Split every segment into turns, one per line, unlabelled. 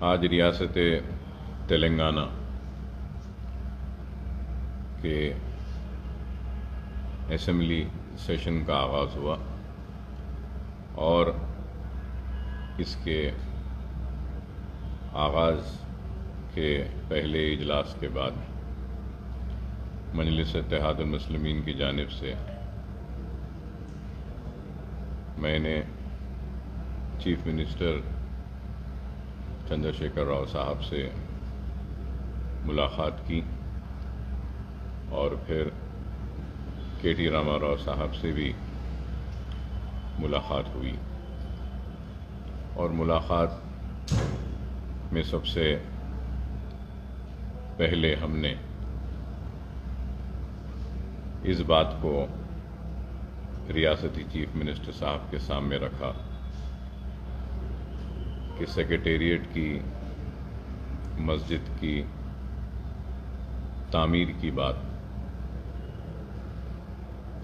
آج ریاست تلنگانہ کے اسمبلی سیشن کا آغاز ہوا اور اس کے آغاز کے پہلے اجلاس کے بعد مجلس اتحاد المسلمین کی جانب سے میں نے چیف منسٹر چندر شیکھر راؤ صاحب سے ملاقات کی اور پھر کے ٹی راما راؤ صاحب سے بھی ملاقات ہوئی، اور ملاقات میں سب سے پہلے ہم نے اس بات کو ریاستی چیف منسٹر صاحب کے سامنے رکھا کہ سیکریٹریٹ کی مسجد کی تعمیر کی بات،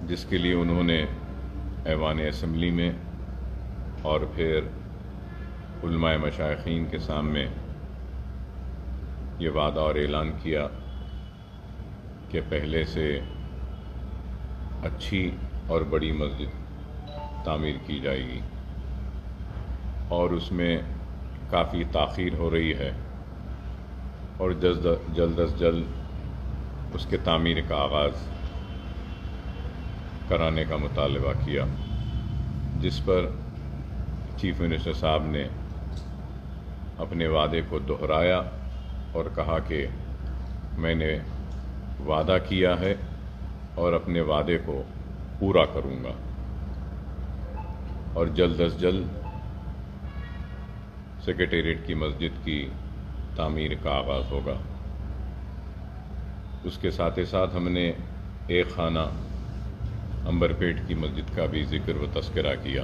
جس کے لیے انہوں نے ایوان اسمبلی میں اور پھر علماء مشائخین کے سامنے یہ وعدہ اور اعلان کیا کہ پہلے سے اچھی اور بڑی مسجد تعمیر کی جائے گی، اور اس میں کافی تاخیر ہو رہی ہے اور جلد از جلد اس کے تعمیر کا آغاز کرانے کا مطالبہ کیا، جس پر چیف منسٹر صاحب نے اپنے وعدے کو دہرایا اور کہا کہ میں نے وعدہ کیا ہے اور اپنے وعدے کو پورا کروں گا، اور جلد از جلد سیکریٹریٹ کی مسجد کی تعمیر کا آغاز ہوگا۔ اس کے ساتھ ساتھ ہم نے ایک خانہ امبرپیٹ کی مسجد کا بھی ذکر و تذکرہ کیا،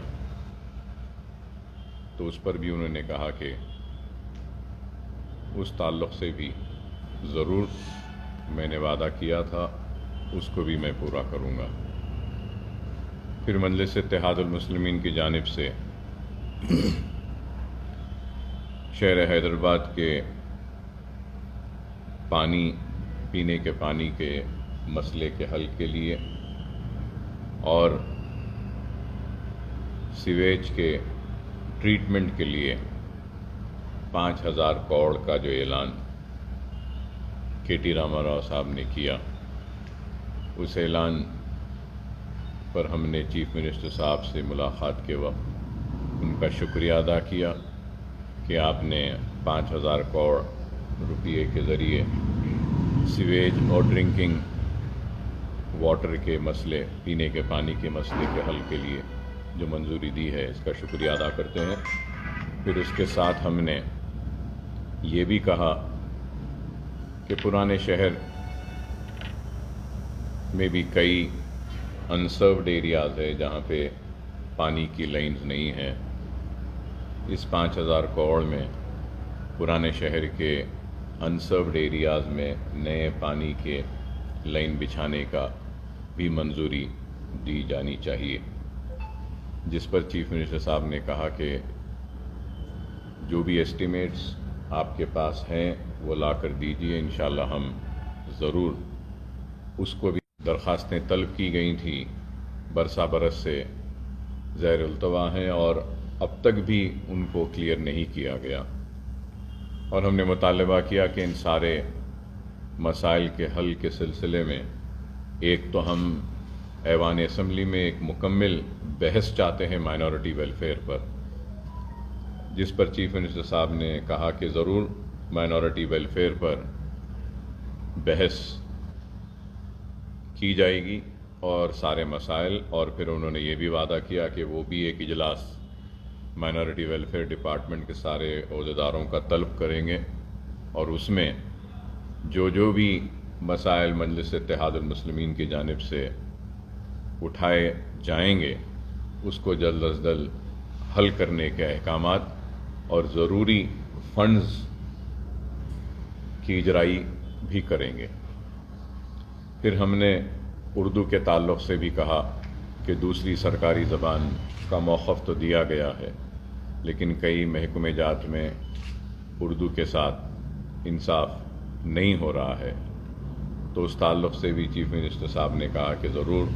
تو اس پر بھی انہوں نے کہا کہ اس تعلق سے بھی ضرور میں نے وعدہ کیا تھا، اس کو بھی میں پورا کروں گا۔ پھر مجلس اتحاد المسلمین کی جانب سے شہر حیدرآباد کے پینے کے پانی کے مسئلے کے حل کے لیے اور سیویج کے ٹریٹمنٹ کے لیے 5,000 کروڑ کا جو اعلان کے ٹی راما راؤ صاحب نے کیا، اس اعلان پر ہم نے چیف منسٹر صاحب سے ملاقات کے وقت ان کا شکریہ ادا کیا کہ آپ نے 5,000 کروڑ روپے کے ذریعے سیویج اور ڈرنکنگ واٹر کے مسئلے، پینے کے پانی کے مسئلے کے حل کے لیے جو منظوری دی ہے، اس کا شکریہ ادا کرتے ہیں۔ پھر اس کے ساتھ ہم نے یہ بھی کہا کہ پرانے شہر میں بھی کئی انسروڈ ایریاز ہے جہاں پہ پانی کی لائنز نہیں ہیں۔ اس 5,000 کروڑ میں پرانے شہر کے انسروڈ ایریاز میں نئے پانی کے لائن بچھانے کا بھی منظوری دی جانی چاہیے، جس پر چیف منسٹر صاحب نے کہا کہ جو بھی ایسٹیمیٹس آپ کے پاس ہیں وہ لا کر دیجیے، انشاءاللہ ہم ضرور اس کو بھی درخواستیں طلب کی گئی تھیں، برسا برس سے زیر التوا ہیں اور اب تک بھی ان کو کلیئر نہیں کیا گیا، اور ہم نے مطالبہ کیا کہ ان سارے مسائل کے حل کے سلسلے میں ایک تو ہم ایوان اسمبلی میں ایک مکمل بحث چاہتے ہیں مائنورٹی ویلفیئر پر، جس پر چیف منسٹر صاحب نے کہا کہ ضرور مائنورٹی ویلفیئر پر بحث کی جائے گی اور سارے مسائل، اور پھر انہوں نے یہ بھی وعدہ کیا کہ وہ بھی ایک اجلاس مائنورٹی ویلفیئر ڈپارٹمنٹ کے سارے عہدیداروں کا طلب کریں گے، اور اس میں جو بھی مسائل مجلس اتحاد المسلمین کی جانب سے اٹھائے جائیں گے اس کو جلد از جلد حل کرنے کے احکامات اور ضروری فنڈز کی اجرائی بھی کریں گے۔ پھر ہم نے اردو کے تعلق سے بھی کہا کہ دوسری سرکاری زبان کا موقف تو دیا گیا ہے، لیکن کئی محکمہ جات میں اردو کے ساتھ انصاف نہیں ہو رہا ہے، تو اس تعلق سے بھی چیف منسٹر صاحب نے کہا کہ ضرور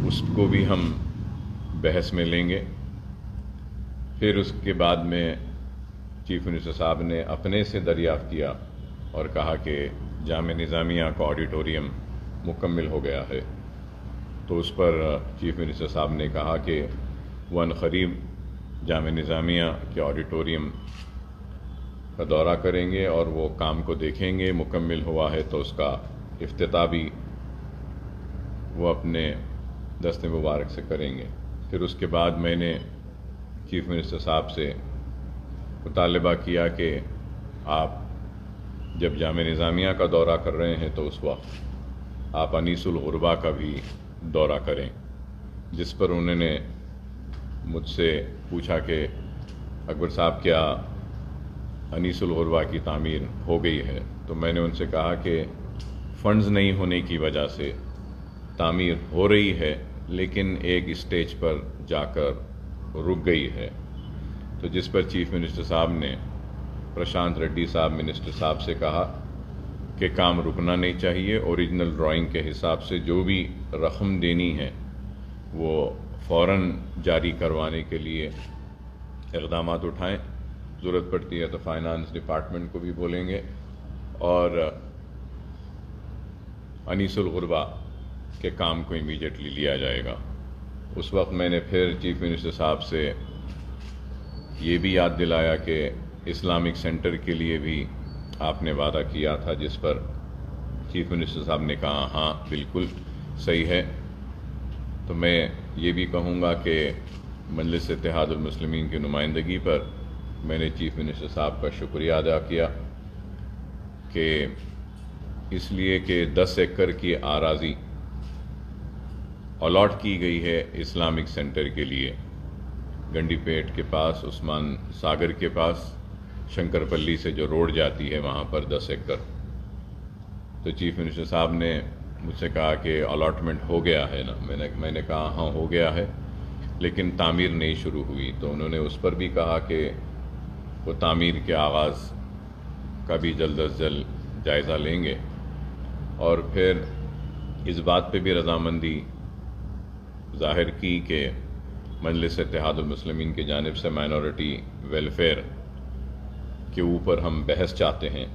اس کو بھی ہم بحث میں لیں گے۔ پھر اس کے بعد میں چیف منسٹر صاحب نے اپنے سے دریافت کیا اور کہا کہ جامعہ نظامیہ کا آڈیٹوریم مکمل ہو گیا ہے، تو اس پر چیف منسٹر صاحب نے کہا کہ وہ عنقریب جامعہ نظامیہ کے آڈیٹوریم کا دورہ کریں گے اور وہ کام کو دیکھیں گے، مکمل ہوا ہے تو اس کا افتتاح بھی وہ اپنے دست مبارک سے کریں گے۔ پھر اس کے بعد میں نے چیف منسٹر صاحب سے مطالبہ کیا کہ آپ جب جامعہ نظامیہ کا دورہ کر رہے ہیں تو اس وقت آپ انیس الغربا کا بھی دورہ کریں، جس پر انہوں نے مجھ سے پوچھا کہ اکبر صاحب کیا انیس الغربا کی تعمیر ہو گئی ہے؟ تو میں نے ان سے کہا کہ فنڈز نہیں ہونے کی وجہ سے تعمیر ہو رہی ہے، لیکن ایک اسٹیج پر جا کر رک گئی ہے، تو جس پر چیف منسٹر صاحب نے پرشانت ریڈی صاحب منسٹر صاحب سے کہا کہ کام رکنا نہیں چاہیے، اوریجنل ڈرائنگ کے حساب سے جو بھی رقم دینی ہے وہ فوراً جاری کروانے کے لیے اقدامات اٹھائیں، ضرورت پڑتی ہے تو فائنانس ڈپارٹمنٹ کو بھی بولیں گے، اور انیس الغربا کے کام کو امیڈیٹلی لیا جائے گا۔ اس وقت میں نے پھر چیف منسٹر صاحب سے یہ بھی یاد دلایا کہ اسلامک سینٹر کے لیے بھی آپ نے وعدہ کیا تھا، جس پر چیف منسٹر صاحب نے کہا ہاں بالکل صحیح ہے۔ تو میں یہ بھی کہوں گا کہ مجلس اتحاد المسلمین کی نمائندگی پر میں نے چیف منسٹر صاحب کا شکریہ ادا کیا کہ اس لیے کہ 10 ایکڑ کی اراضی الاٹ کی گئی ہے اسلامک سینٹر کے لیے، گنڈی پیٹ کے پاس، عثمان ساگر کے پاس، شنکر پلی سے جو روڈ جاتی ہے وہاں پر 10 ایکڑ۔ تو چیف منسٹر صاحب نے مجھ سے کہا کہ الاٹمنٹ ہو گیا ہے نا؟ میں نے کہا ہاں ہو گیا ہے، لیکن تعمیر نہیں شروع ہوئی۔ تو انہوں نے اس پر بھی کہا کہ وہ تعمیر کے آغاز کا بھی جلد از جلد جائزہ لیں گے، اور پھر اس بات پہ بھی رضامندی ظاہر کی کہ مجلس اتحاد المسلمین کی جانب سے مائنورٹی ویلفیئر کے اوپر ہم بحث چاہتے ہیں،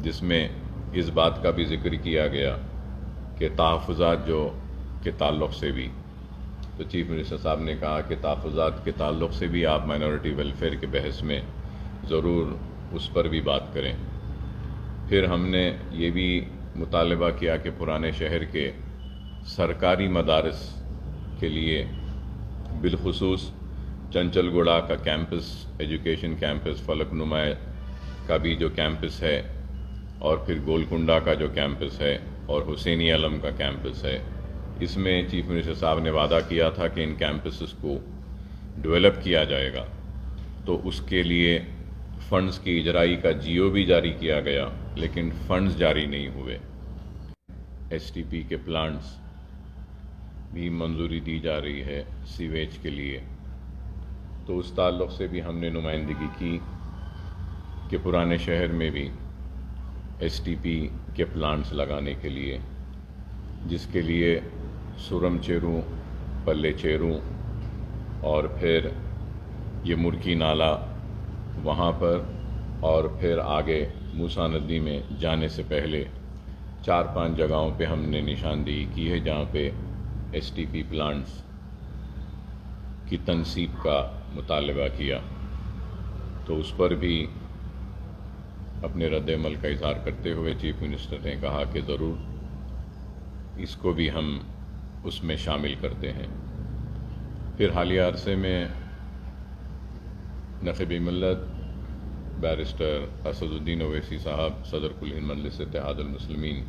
جس میں اس بات کا بھی ذکر کیا گیا کہ تحفظات جو کے تعلق سے بھی، تو چیف منسٹر صاحب نے کہا کہ تحفظات کے تعلق سے بھی آپ مائنورٹی ویلفیئر کے بحث میں ضرور اس پر بھی بات کریں۔ پھر ہم نے یہ بھی مطالبہ کیا کہ پرانے شہر کے سرکاری مدارس کے لیے، بالخصوص چنچل گوڑا کا کیمپس، ایجوکیشن کیمپس، فلک نما کا بھی جو کیمپس ہے، اور پھر گولکنڈا کا جو کیمپس ہے، اور حسینی علم کا کیمپس ہے، اس میں چیف منسٹر صاحب نے وعدہ کیا تھا کہ ان کیمپسز کو ڈیولپ کیا جائے گا، تو اس کے لیے فنڈز کی اجرائی کا جیو بھی جاری کیا گیا، لیکن فنڈز جاری نہیں ہوئے۔ ایس ٹی پی کے پلانٹس بھی منظوری دی جا رہی ہے سیویج کے لیے، تو اس تعلق سے بھی ہم نے نمائندگی کی کہ پرانے شہر میں بھی ایس ٹی پی کے پلانٹس لگانے کے لیے، جس کے لیے سرم چیروں، پلے چیروں، اور پھر یہ مرکی نالہ وہاں پر، اور پھر آگے موسیٰ ندی میں جانے سے پہلے 4-5 جگہوں پہ ہم نے نشاندہی کی ہے جہاں پہ ایس ٹی پی پلانٹس کی تنصیب کا مطالبہ کیا، تو اس پر بھی اپنے رد عمل کا اظہار کرتے ہوئے چیف منسٹر نے کہا کہ ضرور اس کو بھی ہم اس میں شامل کرتے ہیں۔ پھر حالیہ عرصے میں نقیب ملت بیرسٹر اسد الدین اویسی صاحب صدر کل ہند مجلس اتحاد المسلمین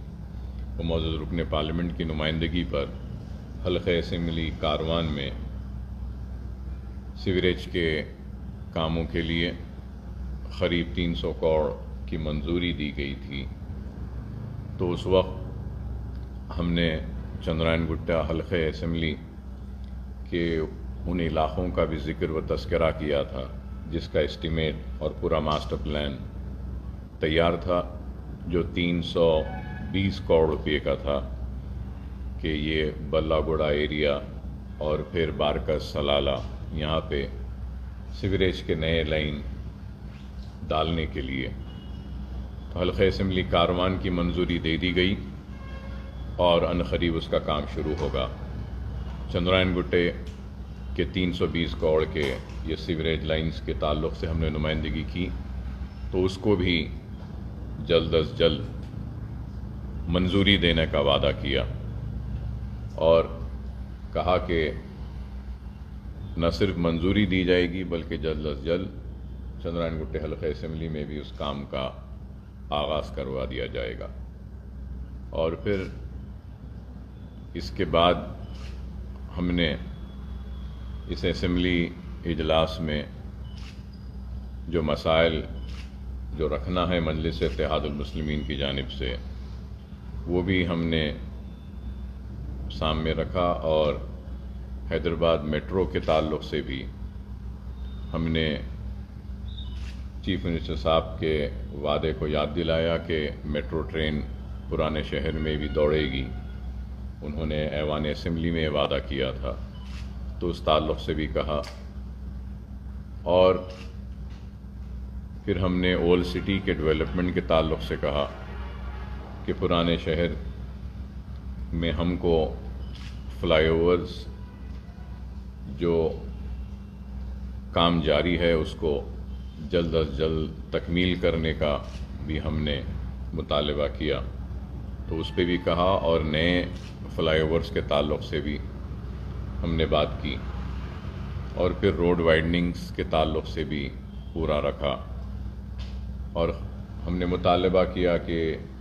و معزز رکن پارلیمنٹ کی نمائندگی پر حلقہ اسمبلی کاروان میں سیوریج کے کاموں کے لیے قریب 300 کروڑ کی منظوری دی گئی تھی، تو اس وقت ہم نے چندرائن گٹا حلقہ اسمبلی کے ان علاقوں کا بھی ذکر و تذکرہ کیا تھا جس کا اسٹیمیٹ اور پورا ماسٹر پلان تیار تھا، جو 320 کروڑ روپے کا تھا، کہ یہ بلہ گڑا ایریا اور پھر بارکس سلالہ یہاں پہ سیوریج کے نئے لائن ڈالنے کے لیے تو حلقہ اسمبلی کاروان کی منظوری دے دی گئی اور عنقریب اس کا کام شروع ہوگا۔ چندرائن گٹے کے 320 کروڑ کے یہ سیوریج لائنز کے تعلق سے ہم نے نمائندگی کی، تو اس کو بھی جلد از جلد منظوری دینے کا وعدہ کیا اور کہا کہ نہ صرف منظوری دی جائے گی بلکہ جلد از جلد چندرائن گٹے حلقہ اسمبلی میں بھی اس کام کا آغاز کروا دیا جائے گا۔ اور پھر اس کے بعد ہم نے اس اسمبلی اجلاس میں جو مسائل جو رکھنا ہے مجلس اتحاد المسلمین کی جانب سے، وہ بھی ہم نے سامنے رکھا، اور حیدرآباد میٹرو کے تعلق سے بھی ہم نے چیف منسٹر صاحب کے وعدے کو یاد دلایا کہ میٹرو ٹرین پرانے شہر میں بھی دوڑے گی۔ انہوں نے ایوان اسمبلی میں وعدہ کیا تھا، تو اس تعلق سے بھی کہا، اور پھر ہم نے اولڈ سٹی کے ڈیولپمنٹ کے تعلق سے کہا کہ پرانے شہر میں ہم کو فلائی اوورز جو کام جاری ہے اس کو جلد از جلد تکمیل کرنے کا بھی ہم نے مطالبہ کیا، تو اس پہ بھی کہا، اور نئے فلائی اوورز کے تعلق سے بھی ہم نے بات کی، اور پھر روڈ وائڈننگز کے تعلق سے بھی پورا رکھا، اور ہم نے مطالبہ کیا کہ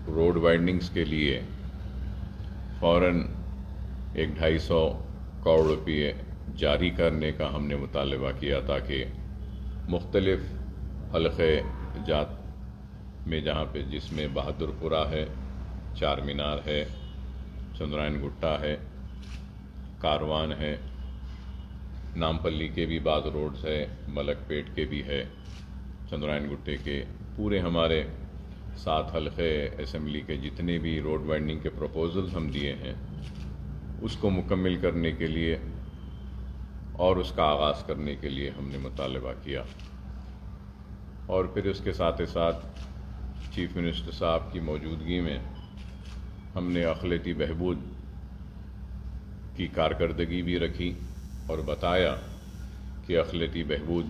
روڈ وائڈننگز کے لیے فوراً 250 کروڑ روپے جاری کرنے کا ہم نے مطالبہ کیا، تاکہ مختلف حلقے جات میں جہاں پہ جس میں بہادر پورہ ہے، چار مینار ہے، چندرائن گٹا ہے، کاروان ہے، نامپلی کے بھی بعض روڈز ہے، ملک پیٹ کے بھی ہے، چندرائن گٹے کے پورے ہمارے 7 حلقے اسمبلی کے جتنے بھی روڈ وائڈنگ کے پروپوزلز ہم دیے ہیں اس کو مکمل کرنے کے لیے اور اس کا آغاز کرنے کے لیے ہم نے مطالبہ کیا۔ اور پھر اس کے ساتھ ساتھ چیف منسٹر صاحب کی موجودگی میں ہم نے اقلیتی بہبود کی کارکردگی بھی رکھی اور بتایا کہ اقلیتی بہبود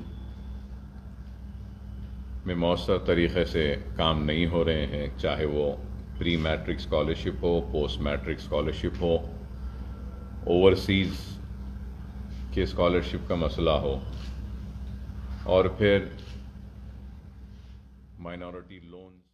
میں مؤثر طریقے سے کام نہیں ہو رہے ہیں، چاہے وہ پری میٹرک اسکالرشپ ہو، پوسٹ میٹرک اسکالرشپ ہو، اوورسیز کے اسکالرشپ کا مسئلہ ہو، اور پھر مائنورٹی لونز